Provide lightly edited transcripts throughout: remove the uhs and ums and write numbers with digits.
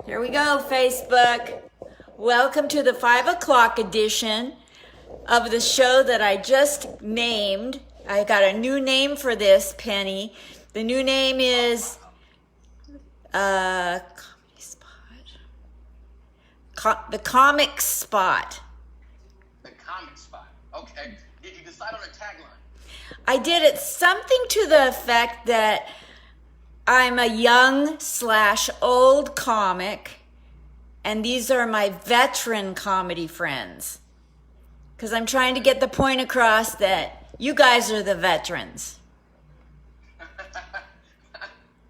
Here we go, Facebook. Welcome to the 5 o'clock edition of the show that I just named. I got a new name for this, Penny. The new name is Comedy Spot. The Comic Spot. The Comic Spot. Okay. Did you decide on a tagline? I did it something to the effect that I'm a young/old comic, and these are my veteran comedy friends. Because I'm trying to get the point across that you guys are the veterans.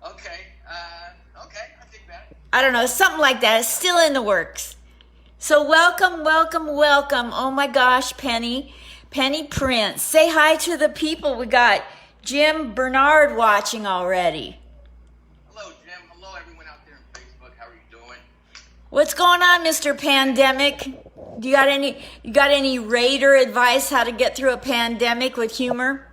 Okay. Okay, I think that. I don't know, something like that. It's still in the works. So welcome, welcome, welcome. Oh my gosh, Penny Prince. Say hi to the people. We got Jim Bernard watching already. Hello, Jim. Hello, everyone out there on Facebook. How are you doing? What's going on, Mr. Pandemic? You got any Raider advice how to get through a pandemic with humor?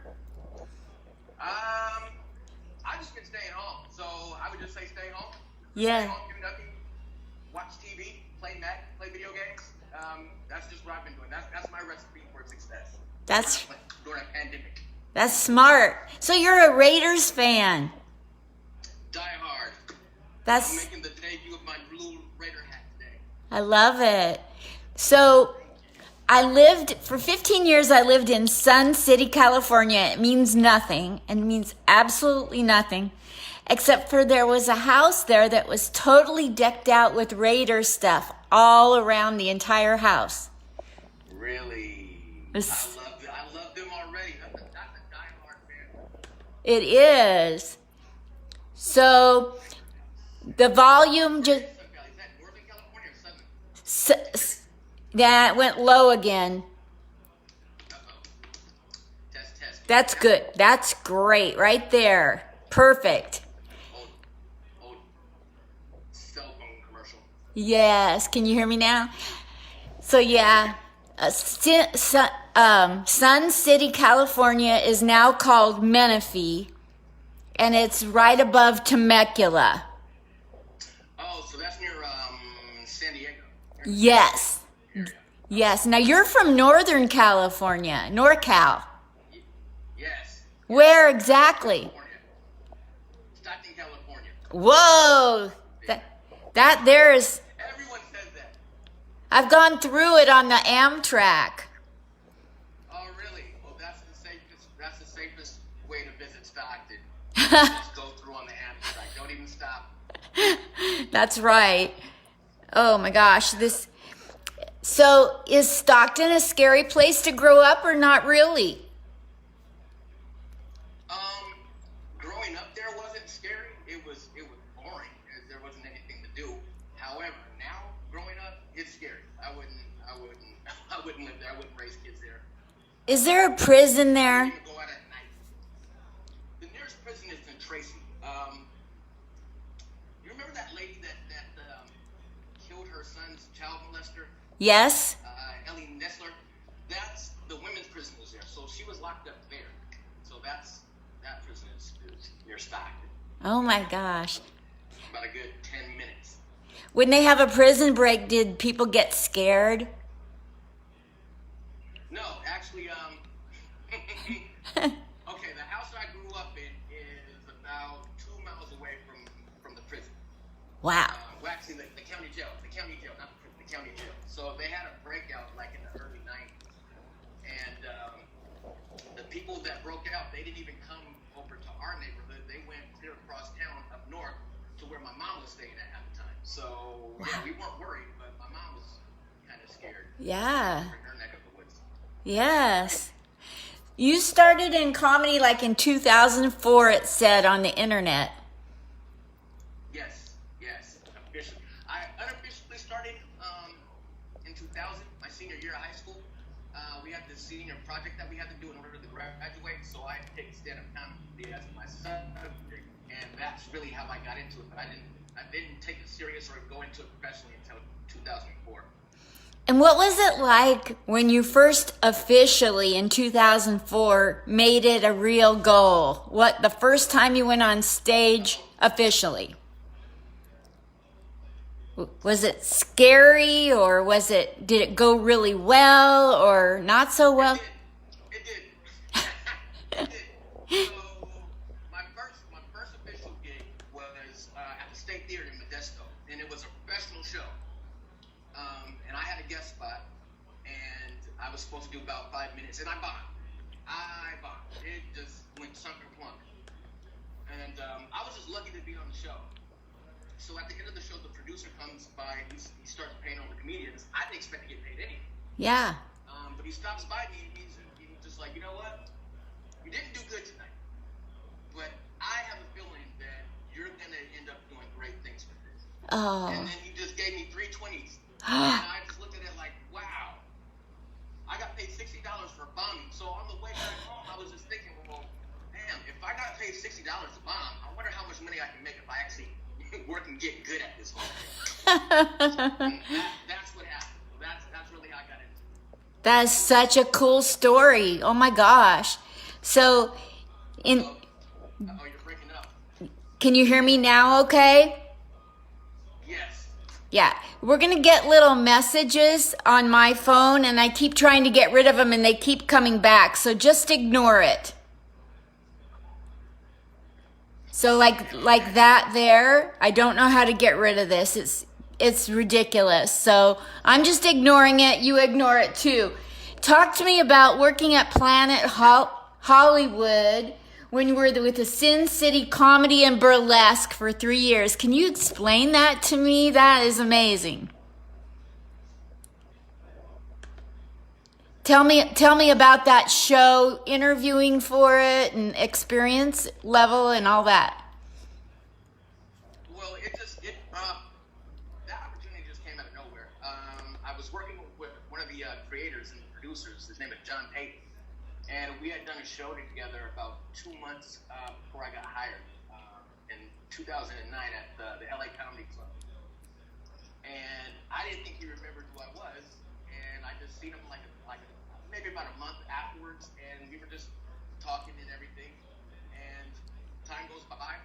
I've just been staying home, so I would just say stay home. Yeah. Stay home, do nothing, watch TV, play video games. That's just what I've been doing. That's my recipe for success. During a pandemic. That's smart. So you're a Raiders fan. Die hard. I'm making the debut of my blue Raider hat today. I love it. So for 15 years, I lived in Sun City, California. It means nothing and means absolutely nothing, except for there was a house there that was totally decked out with Raider stuff all around the entire house. Really? I love them already. That's a diehard fan. It is. So the volume just... Is that Northern California or Southern? That went low again. Uh-oh. Test. That's good. That's great. Right there. Perfect. Old cell phone commercial. Yes. Can you hear me now? So yeah, Sun City, California is now called Menifee, and it's right above Temecula. Oh, so that's near San Diego. Yes. Yes. Now you're from Northern California, NorCal. Yes. Where exactly? Stockton, California. Whoa. That there's... Everyone says that. I've gone through it on the Amtrak. Oh, really? Well, that's the safest way to visit Stockton. Just go through on the Amtrak. Don't even stop. That's right. Oh my gosh. So is Stockton a scary place to grow up or not really? Growing up there wasn't scary. It was boring because there wasn't anything to do. However, now growing up, it's scary. I wouldn't live there. I wouldn't raise kids there. Is there a prison there? I wouldn't go out at night. The nearest prison is in Tracy. You remember that lady that killed her son's child molester? Yes. Ellie Nessler? That's the women's prison is there. So she was locked up there. So that prison is near Stockton. Oh my gosh. About a good 10 minutes. When they have a prison break, did people get scared? No, actually, okay, the house I grew up in is about 2 miles away from the prison. Wow. Well, actually, the county jail, not the prison, the county jail. So they had a breakout like in the early 90s. And the people that broke out, they didn't even come over to our neighborhood. They went clear across town up north to where my mom was staying at the time. So, yeah, we weren't worried, but my mom was kind of scared. Yeah. In her neck of the woods. Yes. You started in comedy like in 2004, it said on the internet. Yes. Officially. I unofficially started in 2000, my senior year of high school. We had this senior project that we had to do in order to graduate, so I picked stand-up comedy as my subject, and that's really how I got into it. But I didn't take it serious or go into it professionally until 2004. And what was it like when you first officially in 2004 made it a real goal? What, the first time you went on stage officially? Was it scary, or did it go really well or not so well? It did. It did. So my first official gig was at the State Theater in Modesto, and it was a professional show. And I had a guest spot, and I was supposed to do about 5 minutes, and I bombed. It just went sunk or plunk. And I was just lucky to be on the show. So at the end of the show, the producer comes by, he starts paying on the comedians. I didn't expect to get paid anything. Yeah. But he stops by me, and he's just like, you know what? You didn't do good tonight. But I have a feeling that you're going to end up doing great things with this. Oh. And then he just gave me 3 20s. And I just looked at it like, wow. I got paid $60 for bombing. So on the way back home, I was just thinking, well, damn, if I got paid $60 to bomb, I wonder how much money I can make if I actually work and get good at this whole thing. That's what happened. That's really how I got into it. That is such a cool story. Oh my gosh. So, You're breaking up. can you hear me now okay? Yes. Yeah. We're going to get little messages on my phone, and I keep trying to get rid of them, and they keep coming back. So just ignore it. So like that there, I don't know how to get rid of this. It's ridiculous. So I'm just ignoring it. You ignore it too. Talk to me about working at Planet Hollywood when you were with the Sin City Comedy and Burlesque for 3 years. Can you explain that to me? That is amazing. Tell me about that show, interviewing for it, and experience level and all that. Well, that opportunity just came out of nowhere. I was working with one of the creators and producers. His name is John Payton, and we had done a show together about 2 months before I got hired in 2009 at the LA Comedy Club. And I didn't think he remembered who I was, and I just seen him like maybe about a month afterwards, and we were just talking and everything. And time goes by,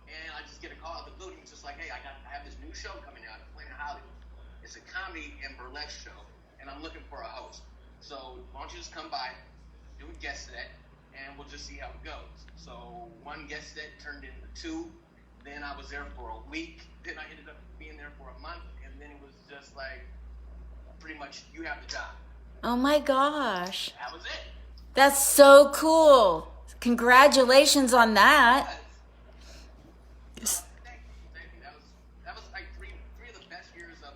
and I just get a call out of the blue. He's just like, "Hey, I have this new show coming out at Planet Hollywood. It's a comedy and burlesque show, and I'm looking for a host. So why don't you just come by, do a guest set, and we'll just see how it goes." So one guest set turned into 2. Then I was there for a week. Then I ended up being there for a month, and then it was just like, pretty much, you have the job. Oh my gosh. That was it. That's so cool. Congratulations on that. Thank you. That was like three of the best years of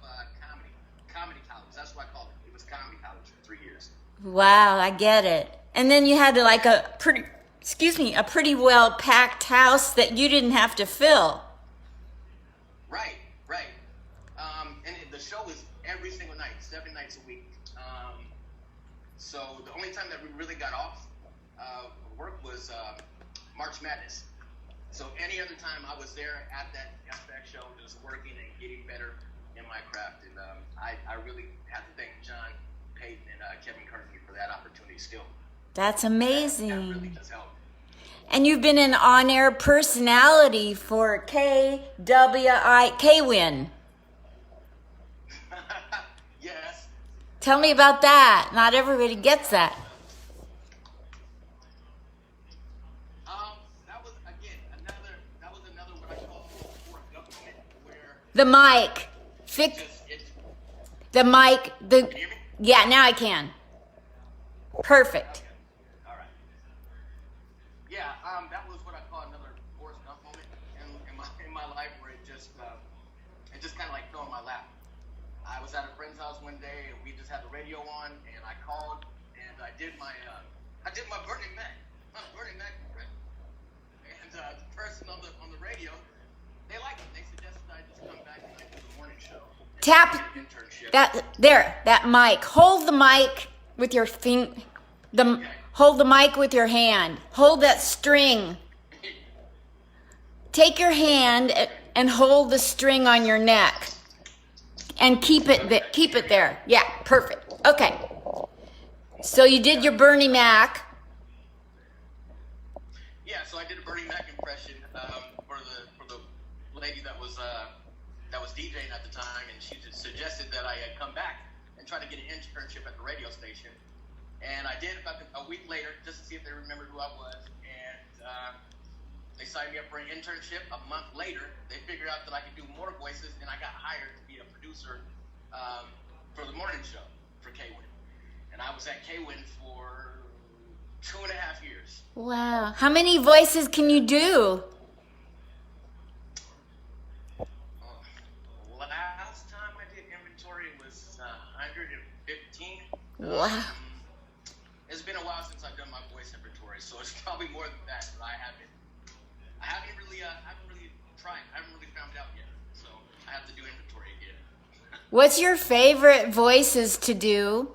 comedy college. That's what I called it. It was comedy college for 3 years. Wow, I get it. And then you had a pretty well packed house that you didn't have to fill. Right. And the show was every single night, 7 nights a week. So the only time that we really got off work was March Madness. So any other time I was there at that show, just working and getting better in my craft. And I really have to thank John Payton and Kevin Carnegie for that opportunity still. That's amazing. That really does help. And you've been an on-air personality for KWIN. Yes. Tell me about that. Not everybody gets that. That was another what I call for government, where The mic. The mic. Can you hear me? Yeah, now I can. Perfect. Okay. All right. Yeah, that was what I call another Forrest Gump moment in my life, where it just kind of like fell in my lap. I was at a friend's house one day, and we just had the radio on, and I called, and I did my Bernie Mac impression. And the person on the radio, they liked it. They suggested I just come back and I do the morning show. Tap Internship. that mic. Hold the mic with your Hold the mic with your hand. Hold that string. Take your hand and hold the string on your neck. And keep it there. Yeah, perfect. Okay. So you did your Bernie Mac. Yeah, so I did a Bernie Mac impression for the lady that was DJing at the time, and she just suggested that I come back and try to get an internship at the radio station. And I did about a week later, just to see if they remembered who I was. And they signed me up for an internship. A month later, they figured out that I could do more voices, and I got hired to be a producer for the morning show for K-Win. And I was at K-Win for 2.5 years. Wow. How many voices can you do? Last time I did inventory was 115. Wow. It's been a while since I've done my voice inventory, so it's probably more than that. But I haven't really tried. I haven't really found out yet, so I have to do inventory again. What's your favorite voices to do?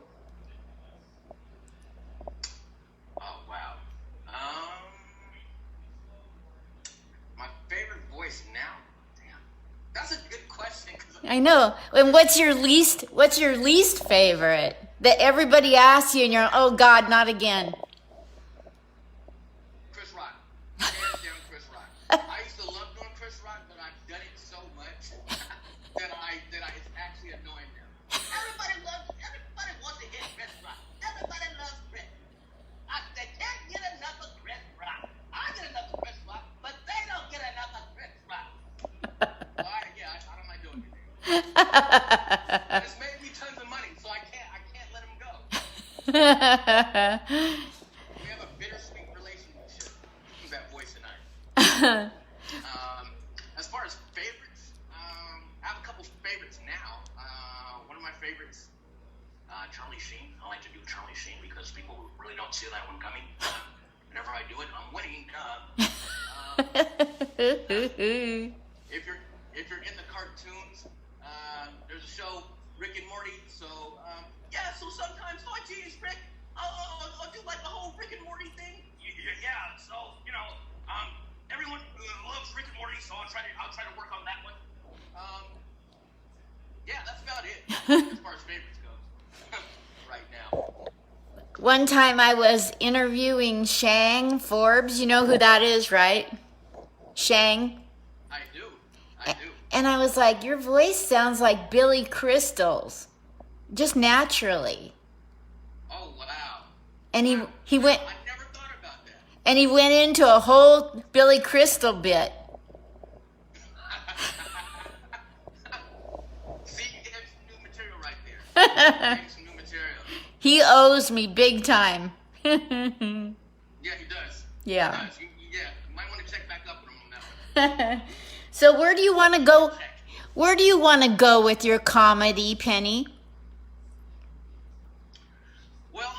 Oh wow. My favorite voice now. Damn, that's a good question. I know. And what's your least favorite? That everybody asks you and you're, oh God, not again. Chris Rock. Hands down Chris Rock. I used to love doing Chris Rock, but I've done it so much that it's actually annoying now. Everybody wants to hit Chris Rock. Everybody loves Chris. They can't get enough of Chris Rock. I get enough of Chris Rock, but they don't get enough of Chris Rock. Well, I don't like doing it. It's made me tons of money, so I can't let him go. We have a bittersweet relationship. That voice and I. As far as favorites, I have a couple favorites now. One of my favorites, Charlie Sheen. I like to do Charlie Sheen because people really don't see that one coming. Whenever I do it, I'm winning. If you're in the cartoons, there's a show, Rick and Morty. So so sometimes, oh geez, Rick, I'll do like the whole Rick and Morty thing. Yeah. So everyone loves Rick and Morty, so I'll try to work on that one. That's about it as far as favorites goes right now. One time I was interviewing Shang Forbes. You know who that is, right? Shang. I do. And I was like, your voice sounds like Billy Crystal's. Just naturally. Oh, wow. And he went, I never thought about that. and he went into a whole Billy Crystal bit. See, you get some new material right there. Some new material. He owes me big time. Yeah, he does. Yeah. He does. You might want to check back up with him on that one. So where do you want to go? Where do you want to go with your comedy, Penny? Well,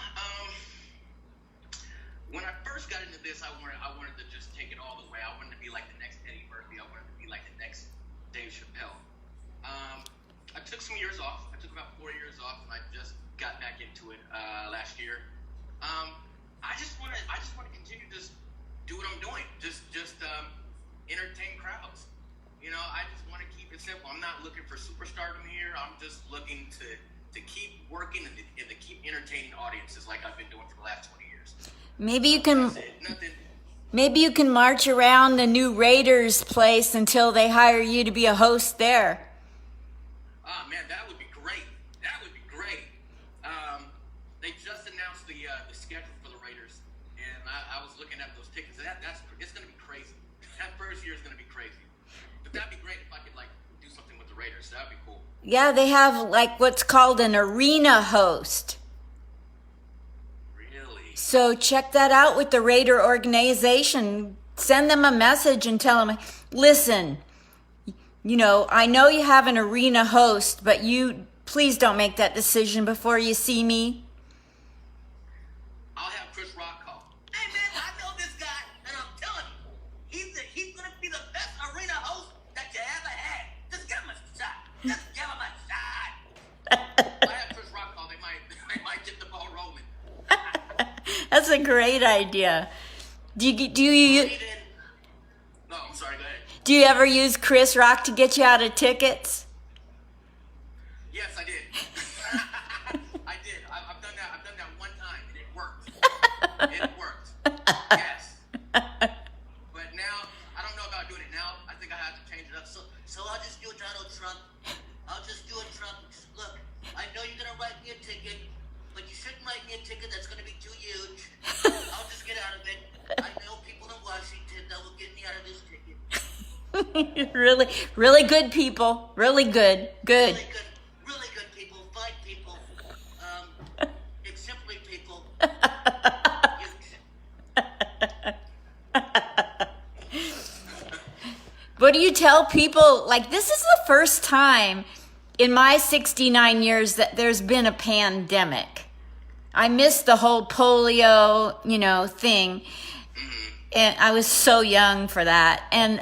when I first got into this, I wanted to just take it all the way. I wanted to be like the next Eddie Murphy. I wanted to be like the next Dave Chappelle. I took some years off. I took about 4 years off, and I just got back into it last year. I just want to continue to just do what I'm doing. Just entertain crowds. I just want to keep it simple. I'm not looking for superstardom here. I'm just looking to keep working and to keep entertaining audiences like I've been doing for the last 20 years. Maybe you can. That's it. Nothing. Maybe you can march around the new Raiders place until they hire you to be a host there. Oh man, that would be great. They just announced the schedule for the Raiders, and I was looking at those tickets. It's going to be crazy. That first year is going to be crazy. But that'd be great if I could do something with the Raiders. That'd be cool. Yeah, they have what's called an arena host. Really? So check that out with the Raider organization. Send them a message and tell them, listen, I know you have an arena host, but you please don't make that decision before you see me. I'll have Chris Rock call. Hey man, I know this guy, and I'm telling you, he's going to be the best arena host that you ever had. Just give him a shot. Just give him a shot. I have Chris Rock call. They might get the ball rolling. That's a great idea. Do you No, I'm sorry. Go ahead. do you ever use Chris Rock to get you out of tickets? Yes, I did. I did. I've done that. I've done that one time, and it worked. It worked. Yes. But now, I don't know about doing it now. I think I have to change it up. So I'll just do a Donald Trump. I'll just do a Trump. Look, I know you're gonna write me a ticket, but you shouldn't write me a ticket that's gonna be too huge. I'll just get out of it. I know people in Washington that will get me out of this ticket. Really, really good people. Really good. Good. Really good people. Fine people. Exemplary people. What do you tell people? Like, this is the first time in my 69 years that there's been a pandemic. I missed the whole polio, thing. And I was so young for that. And,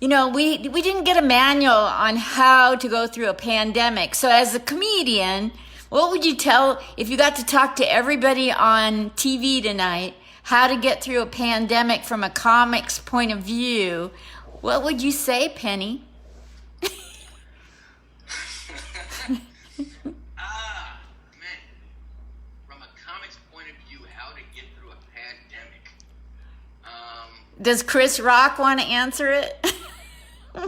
we didn't get a manual on how to go through a pandemic. So as a comedian, what would you tell if you got to talk to everybody on TV tonight how to get through a pandemic from a comic's point of view? What would you say, Penny? Man. From a comic's point of view, how to get through a pandemic. Does Chris Rock want to answer it? Okay.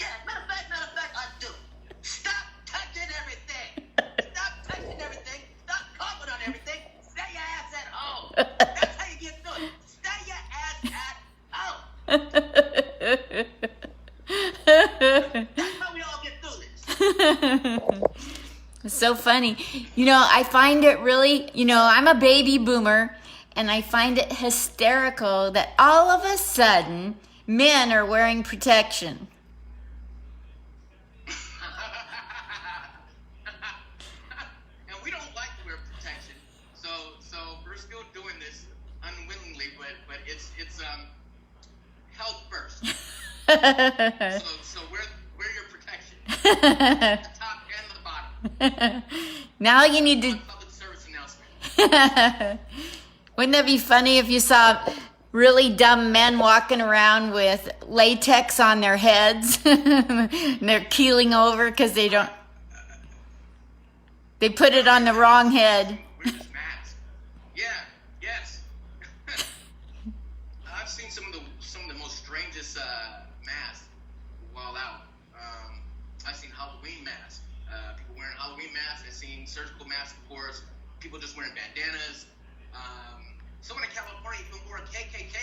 Yeah, matter of fact, I do. Stop touching everything. Stop touching everything. Stop coughing on everything. Stay your ass at home. That's how you get through it. Stay your ass at home. That's how we all get through this. It's so funny. I find it really, I'm a baby boomer, and I find it hysterical that all of a sudden men are wearing protection. And we don't like to wear protection. So we're still doing this unwillingly, but it's health first. So wear your protection. The top and the bottom. Now you need to. Public service announcement. Wouldn't that be funny if you saw really dumb men walking around with latex on their heads and they're keeling over because they put it on the wrong head. Wear this mask. Yeah. Yes. I've seen some of the most strangest masks while out. I've seen Halloween masks. People wearing Halloween masks. I've seen surgical masks, of course. People just wearing bandanas. Someone in California even wore a KKK.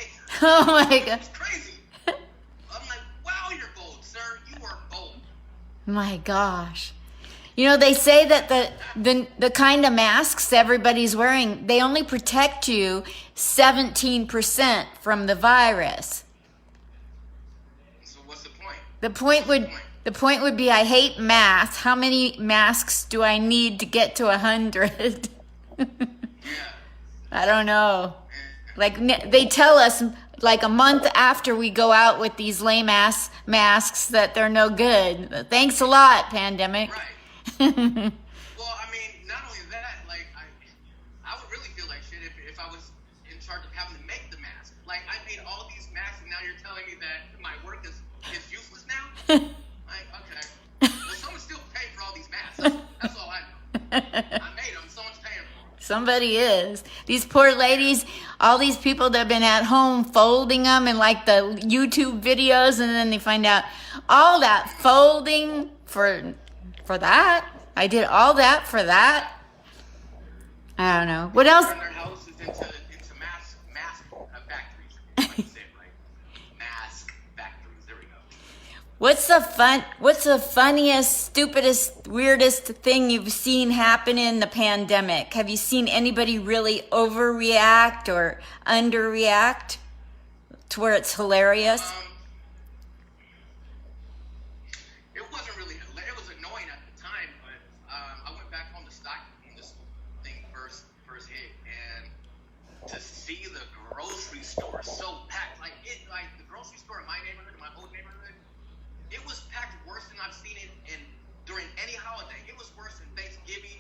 Oh my God. It's crazy. I'm like, wow, you're bold, sir. You are bold. My gosh. They say that the kind of masks everybody's wearing, they only protect you 17% from the virus. So what's the point? The point would be, I hate math. How many masks do I need to get to 100? Yeah. I don't know. Like, they tell us like a month after we go out with these lame ass masks that they're no good. Thanks a lot, pandemic. Right. Well, I mean, not only that, like, I would really feel like shit if I was in charge of having to make the mask. Like, I made all these masks, and now you're telling me that my work is useless now? Like, okay. Well, someone's still paying for all these masks. That's all I know. I made them. Someone's paying for them. Somebody is. These poor ladies, all these people that have been at home folding them in like the YouTube videos, and then they find out all that folding for that. I did all that for that. I don't know. What else? Turn their houses into mask factories. Like you said, right? Mask factories. There we go. What's the funniest, stupidest, weirdest thing you've seen happen in the pandemic? Have you seen anybody really overreact or underreact to where it's hilarious? It wasn't really. It was annoying at the time, but I went back home to stock when this thing first hit, and to see the grocery store so packed, like the grocery store in my neighborhood, in my old neighborhood, it was packed worse than I've seen it during any holiday. It was worse than Thanksgiving,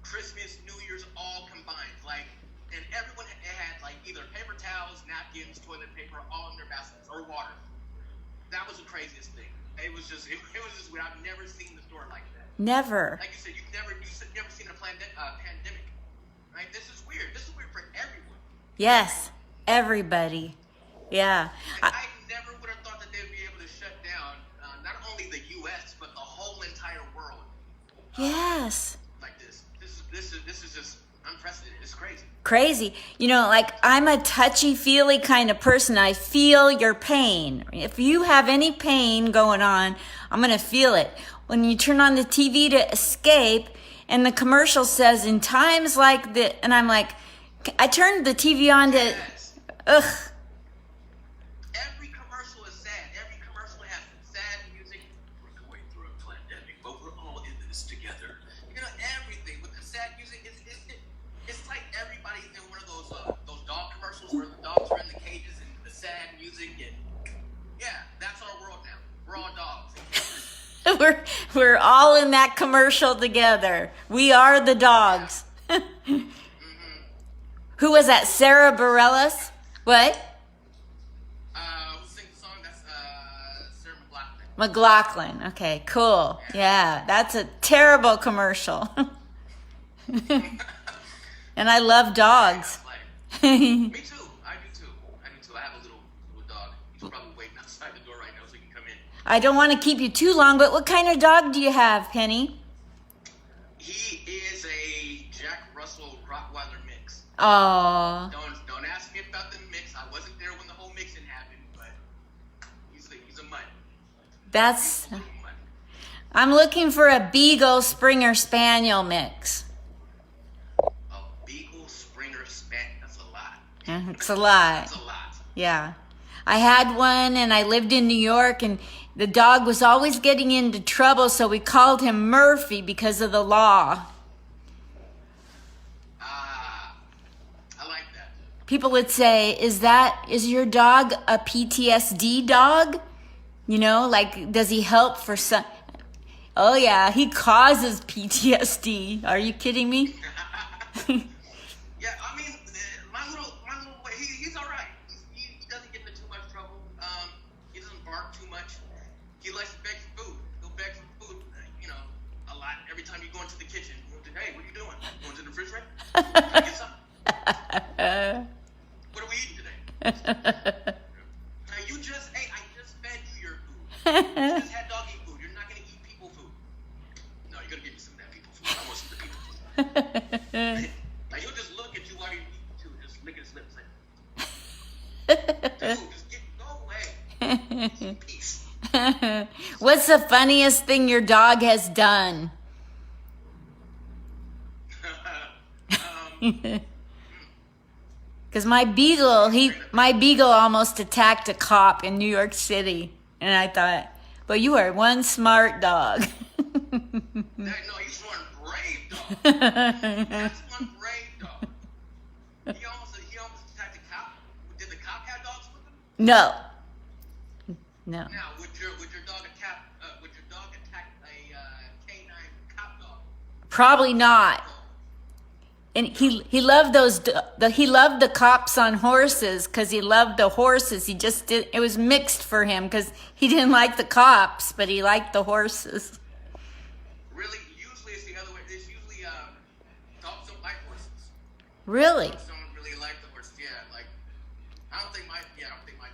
Christmas, New Year's, all combined. Like, and everyone had like either paper towels, napkins, toilet paper, all in their baskets, or water. that was the craziest thing. It was just weird. I've never seen the store like that. Never. Like you said, you've never seen a pandemic, right? This is weird. This is weird for everyone. Yes, everybody. Yeah. I never would have thought that they'd be able to shut down not only the U.S. but the whole entire world. Yes. Like this. This is just unprecedented. It's crazy. Crazy. You know, like I'm a touchy-feely kind of person. I feel your pain. If you have any pain going on, I'm going to feel it. When you turn on the TV to escape and the commercial says in times like this, and I'm like, I turned the TV on to, Yes. ugh. Every commercial is sad. Every commercial has sad music. We're going through a pandemic, but we're all in this together. You know, everything with the sad music. It's like everybody's in one of those dog commercials where the dogs are in the cages and the sad music. And yeah, that's our world now. We're all dogs. We're all in that commercial together. We are the dogs. Who was that? Sarah Bareilles? What? Who sings the song? That's Sarah McLachlan. McLaughlin. Okay, cool. Yeah, that's a terrible commercial. And I love dogs. Me too. I do too. I have a little dog. He's probably waiting outside the door right now so he can come in. I don't want to keep you too long, but what kind of dog do you have, Penny? He is a Jack Russell Rottweiler mix. Oh, Don't ask me about the mix. I wasn't there when the whole mixing happened, but he's a mutt. that's. He's a little mutt. I'm looking for a Beagle Springer Spaniel mix. A Beagle Springer Spaniel. That's a lot. It's a lot. That's a lot. Yeah. I had one and I lived in New York and the dog was always getting into trouble, so we called him Murphy because of the law. I like that. People would say, is your dog a PTSD dog? You know, like, does he help for some? Oh yeah, he causes PTSD. Are you kidding me? Yeah, I mean, my little boy, he's all right. He doesn't get into too much trouble. He doesn't bark too much. He likes to beg for food. He'll beg for food, a lot. Every time you go into the kitchen, hey, what are you doing? Going to the refrigerator? Can I get something? What are we eating today? I just fed you your food. You just had doggy food. You're not gonna eat people food. No, you're gonna give me some of that people food. I want some of the people food. Now he'll just look at you while you're eating too, just lick his lips like, dude, just go away. Peace. What's the funniest thing your dog has done? Because my beagle almost attacked a cop in New York City. And I thought, well, you are one smart dog. No, he's one brave dog. That's one brave dog. He almost attacked a cop. Did the cop have dogs with him? No. Now, would your dog attack a canine cop dog? Probably not. And he loved he loved the cops on horses because he loved the horses. It was mixed for him because he didn't like the cops, but he liked the horses. Really, usually it's the other way. It's usually dogs don't like horses. Really? Dogs don't really like the horses. Yeah, like I don't think my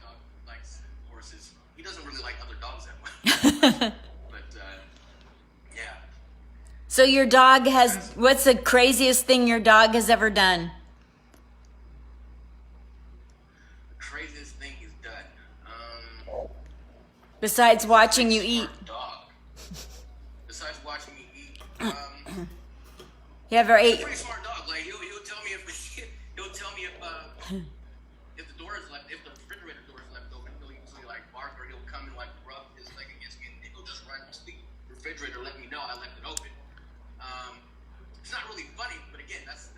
dog likes horses. He doesn't really like other dogs that much. Yeah. So your dog what's the craziest thing your dog has ever done? The craziest thing he's done. Besides watching you eat. Dog. Besides watching me eat. You ever He's a ate? pretty smart dog. Like he'll tell me if the door is left, if the refrigerator door is left open. He'll usually like bark or he'll come and like rub his leg against me and he'll just run to the refrigerator, let me know I left it open. It's not really funny, but again, that's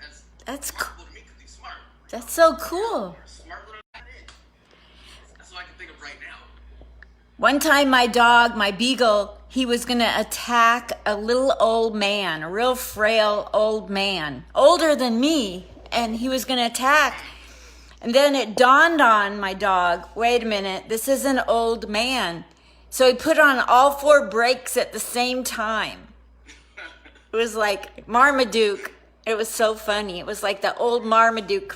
That's remarkable to me because he's smart. That's so cool. Smart little guy it is. That's all I can think of right now. One time my dog, my beagle, he was going to attack a little old man, a real frail old man, older than me, and he was going to attack. And then it dawned on my dog, wait a minute, this is an old man. So he put on all 4 brakes at the same time. It was like Marmaduke. It was so funny. It was like the old Marmaduke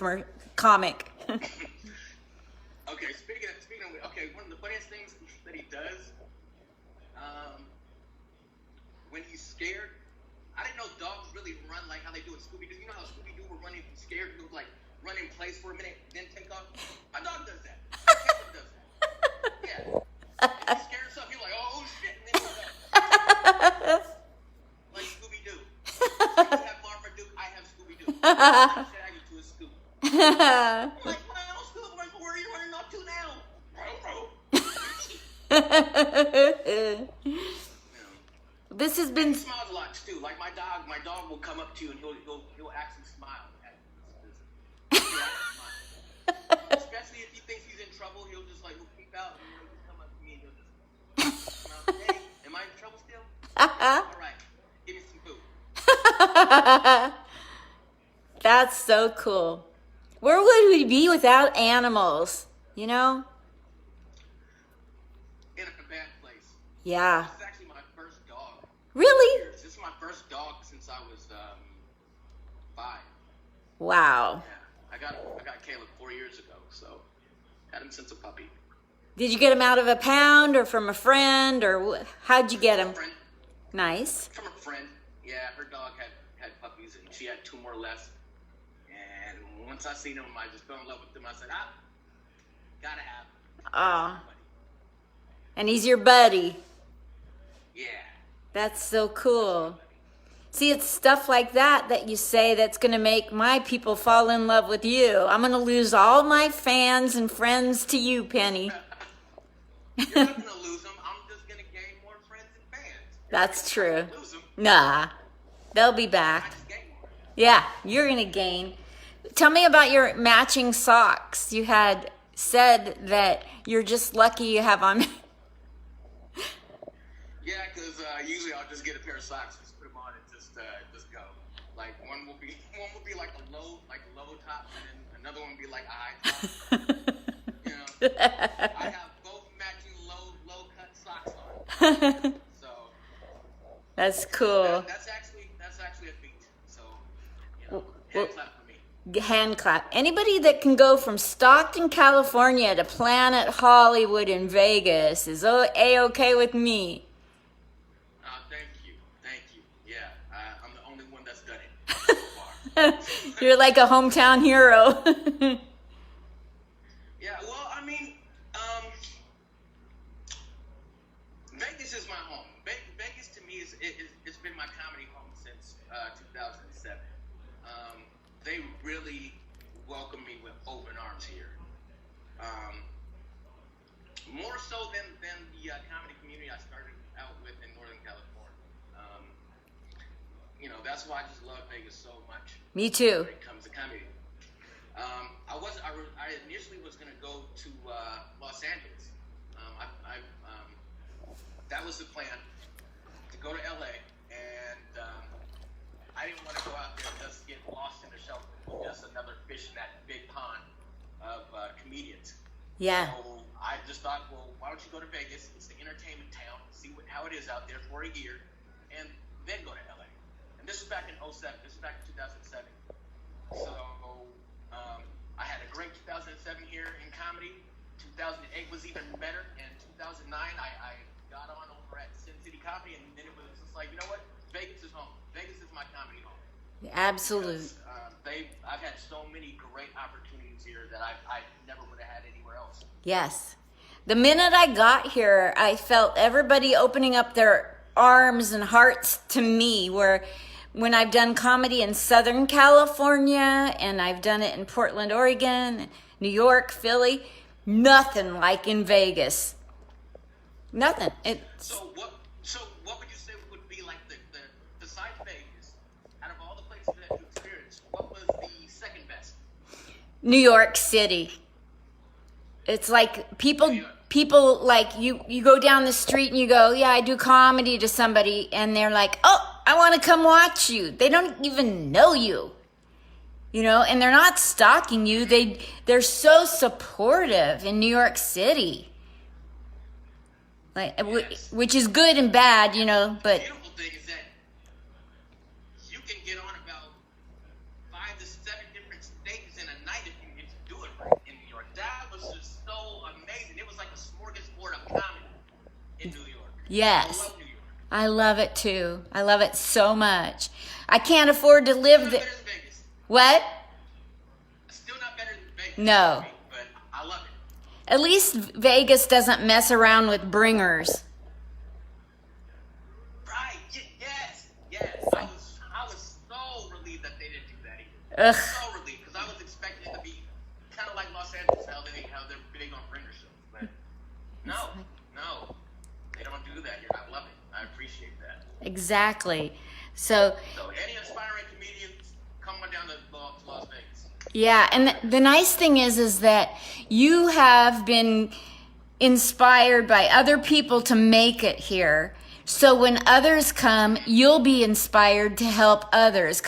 comic. Okay, speaking of, okay, one of the funniest things that he does, when he's scared, I didn't know dogs really run like how they do in Scooby-Doo. You know how Scooby-Doo were running from scared, he would like run in place for a minute, then take off? My dog does that. Caleb does that. Yeah. If he's scared of something, he's like, oh shit, and then he's like, like Scooby-Doo. You have Marmaduke, I have Scooby-Doo. I said I get to a Scoob. I'm like, well, Scoob, where are you running off to now? This has been. He smiles a lot too. Like my dog will come up to you and he'll actually smile at you. Especially if he thinks he's in trouble, he'll just like he'll peep out and he'll just come up to me and he'll just smile. Hey, am I in trouble still? All right, give me some food. That's so cool. Where would we be without animals? You know? In a bad place. Yeah. This is actually my first dog. Really? This is my first dog since I was 5. Wow. Yeah, I got Caleb 4 years ago, so had him since a puppy. Did you get him out of a pound or from a friend or how'd you get him? Friend, Nice. from a friend. Yeah, her dog had puppies and she had 2 more left. And once I seen them, I just fell in love with them. I said, gotta have him. Oh. And he's your buddy. Yeah. That's so cool. See, it's stuff like that that you say that's going to make my people fall in love with you. I'm going to lose all my fans and friends to you, Penny. You're not going to lose them. I'm just going to gain more friends and fans. That's true. Lose them. Nah, they'll be I back. just gain more. Yeah, you're going to gain. Tell me about your matching socks. You had said that you're just lucky you have on. Yeah, because usually I'll just get a pair of socks, just put them on, and just go. Like one will be like a low top, and then another one will be like a high top. You know, I have both matching low cut socks on. So That's cool. that's actually a feat. So you know, Well- hand clap for me. Hand clap. Anybody that can go from Stockton, California to Planet Hollywood in Vegas is A-okay with me. Thank you. Yeah, I'm the only one that's done it so far. You're like a hometown hero. Yeah, well, I mean, Vegas is my home. Vegas to me it's been my comedy home since 2007. They really welcome me with open arms here. More so than the comedy community I started out with in Northern California. You know, that's why I just love Vegas so much. Me too. When it comes to comedy. I initially was gonna go to Los Angeles. That was the plan, to go to LA, and I didn't want to go out there and just get lost in the shelter, just another fish in that big pond of comedians. Yeah. So I just thought, well, why don't you go to Vegas? It's the entertainment town. See how it is out there for a year, and then go to LA. And this was back in 2007. This was back in 2007. So I had a great 2007 here in comedy. 2008 was even better, and 2009 I got on over at Sin City Comedy, and then it was just like, you know what? Vegas is home. Vegas is my comedy home. Absolute. Because, I've had so many great opportunities here that I never would have had anywhere else. Yes. The minute I got here, I felt everybody opening up their arms and hearts to me, where when I've done comedy in Southern California and I've done it in Portland, Oregon, New York, Philly, nothing like in Vegas. Nothing. So what would you say would be like the besides Vegas, out of all the places that you experienced, what was the second best? New York City. It's like people like you go down the street and you go, yeah, I do comedy to somebody, and they're like, oh, I want to come watch you. They don't even know you. And they're not stalking you. They're so supportive in New York City. Yes. Which is good and bad, but The beautiful thing is that you can get on about 5 to 7 different stages in a night if you get to do it right in New York. That was just so amazing. It was like a smorgasbord of comedy in New York. yes, I love New York. I love it too. I love it so much. I can't afford to live Still not there. better than Vegas. What? Still not better than Vegas. No. But I love it. At least Vegas doesn't mess around with bringers. Right. Yes. I was so relieved that they didn't do that either. Ugh. So relieved because I was expecting it to be kind of like Los Angeles, how they're big on bringer shows. But no, they don't do that here. I love it. I appreciate that. Exactly. So Any aspiring comedians, come on down to Las Vegas. yeah, and the nice thing is that you have been inspired by other people to make it here. So when others come, you'll be inspired to help others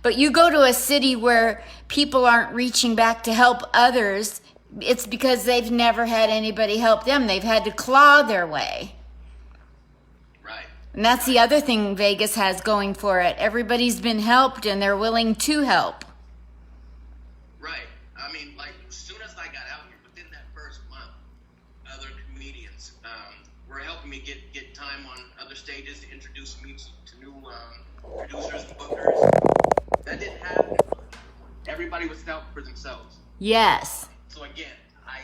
but you go to a city where people aren't reaching back to help others. It's because they've never had anybody help them. They've had to claw their way. Right. And that's the other thing Vegas has going for it. Everybody's been helped and they're willing to help. Right. I mean, like, as soon as I got out here, within that first month, other comedians were helping me get time on other stages to introduce me to new producers and bookers. That didn't happen. Everybody was out for themselves. Yes. So again, I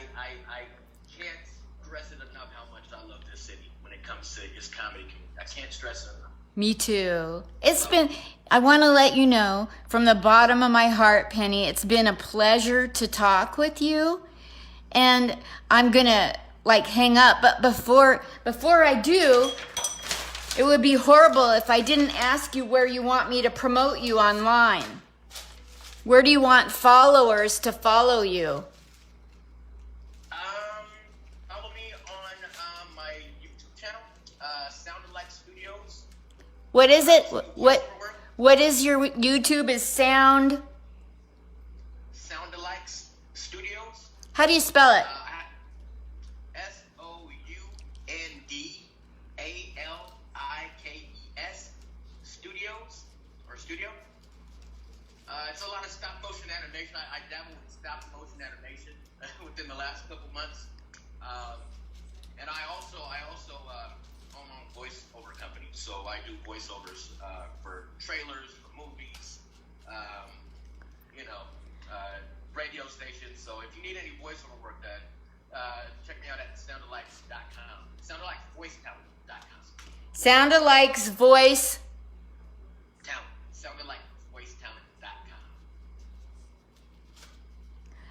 can't stress it enough how much I love this city when it comes to its comedy community. I can't stress it enough. Me too. I want to let you know from the bottom of my heart, Penny, it's been a pleasure to talk with you. And I'm going to hang up. But before I do, it would be horrible if I didn't ask you where you want me to promote you online. Where do you want followers to follow you? Follow me on my YouTube channel, Sounded Like Studios. What is it? What is your YouTube? Is Sounded Like Studios. How do you spell it? SOUNDALIKES Studios or Studio. It's a lot of stop motion animation. I dabble with stop motion animation within the last couple months, and I also own my own voiceover company. So I do voiceovers for trailers, for movies, radio stations. So if you need any voiceover work done, check me out at soundalikes.com. Soundalikesvoicetalent.com. Soundalikes voice. Soundalikesvoicetalent.com.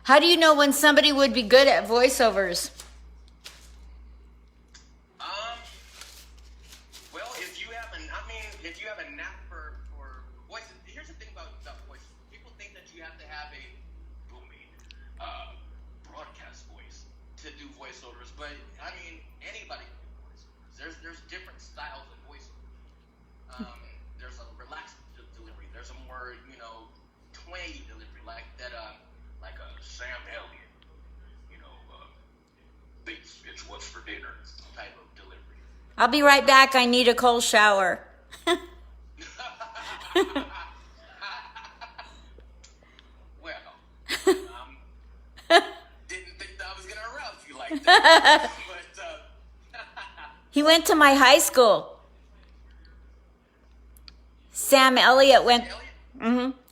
How do you know when somebody would be good at voiceovers? Well, if you have a knack for voices, here's the thing about voices. People think that you have to have a booming broadcast voice to do voiceovers, but I mean anybody can do voiceovers. There's different styles of voiceover. There's a relaxed delivery. There's a more twangy delivery like that. Like a Sam Elliott. It's what's for dinner type of delivery. I'll be right back. I need a cold shower. Well, didn't think that I was gonna arouse you like that. But He went to my high school. Sam Elliott went.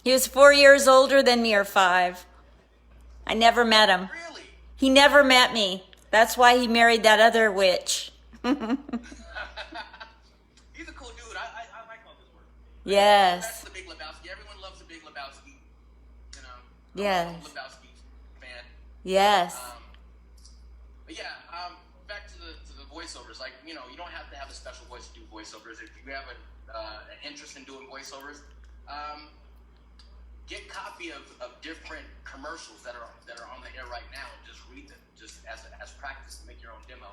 He was 4 years older than me, or 5. I never met him. Really? He never met me. That's why he married that other witch. He's a cool dude. I like all his work. Yes. That's the Big Lebowski. Everyone loves the Big Lebowski. Yes. I'm a Lebowski fan. Yes. But yeah, back to the voiceovers. Like, you don't have to have a special voice to do voiceovers. If you have an interest in doing voiceovers, get copy of different commercials that are on the air right now and just read them, just as practice to make your own demo,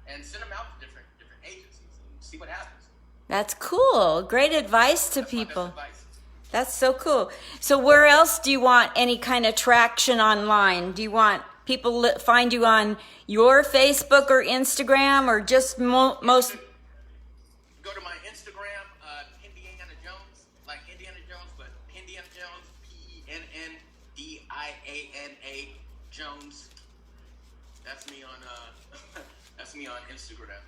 and send them out to different agencies and see what happens. That's cool. Great advice to That's my best people. advice. That's so cool. So where else do you want any kind of traction online? Do you want people to find you on your Facebook or Instagram, or just most? Go to my Instagram, Indiana Jones, like Indiana Jones, but Indiana Jones, Penndiana Jones. That's me on that's me on Instagram.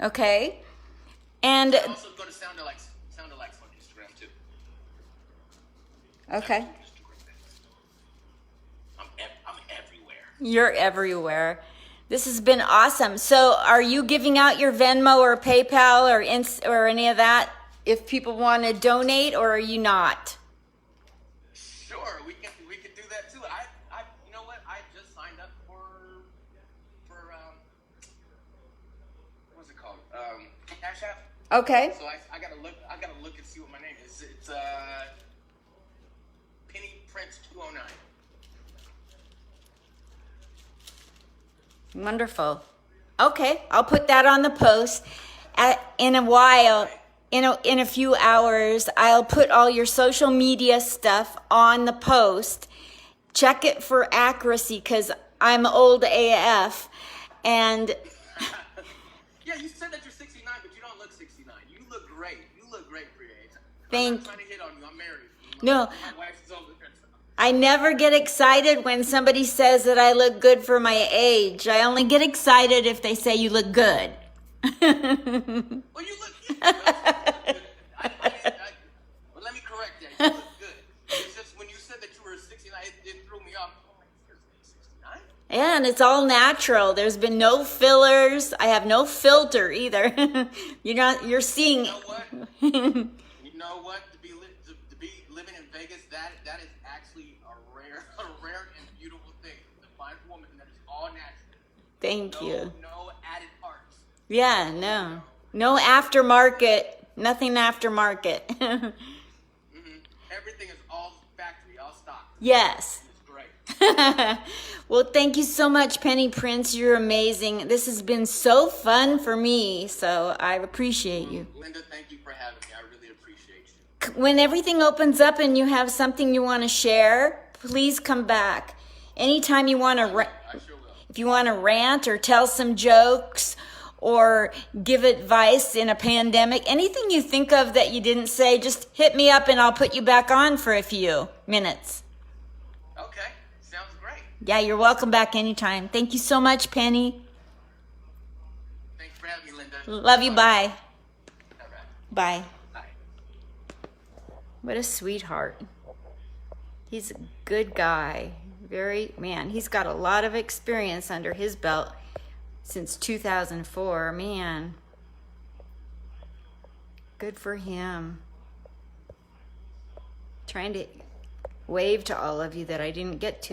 Okay. And I also go to Sound Alikes on Instagram too. okay. I'm everywhere. You're everywhere. This has been awesome. So are you giving out your Venmo or PayPal or any of that if people want to donate, or are you not? Sure, we can do that too. I you know what? I just signed up for what's it called? Cash App. Okay. So I gotta look and see what my name is. It's Penny Prince 209. Wonderful. Okay, I'll put that on the post. In a while, in a few hours, I'll put all your social media stuff on the post. Check it for accuracy, because I'm old AF. And Yeah, you said that you're 69, but you don't look 69. You look great. You look great for your age. I'm not trying to hit on you. I'm married. No. My wife is older. I never get excited when somebody says that I look good for my age. I only get excited if they say you look good. Well, you look good. Well, let me correct that. You look good. It's just when you said that you were 69, it threw me off. I'm like, you're 69? Yeah, and it's all natural. There's been no fillers. I have no filter either. You're seeing You know what? You know what? To be living in Vegas, that is actually a rare and beautiful thing. To find a woman that is all natural. Thank you. No added parts. Yeah, no aftermarket, nothing aftermarket. Everything is all factory, all stock. Yes. It's great. Well, thank you so much, Penny Prince. You're amazing. This has been so fun for me, so I appreciate you. Linda, thank you for having me. I really appreciate you. When everything opens up and you have something you want to share, please come back. Anytime you want to, I sure will. if you want to rant or tell some jokes or give advice in a pandemic, anything you think of that you didn't say, just hit me up and I'll put you back on for a few minutes. Okay, sounds great. Yeah, you're welcome back anytime. Thank you so much, Penny. Thanks for having me, Linda. Love you. Bye. All right. Bye. Bye. What a sweetheart. He's a good guy. He's got a lot of experience under his belt since 2004. Man. Good for him. Trying to wave to all of you that I didn't get to.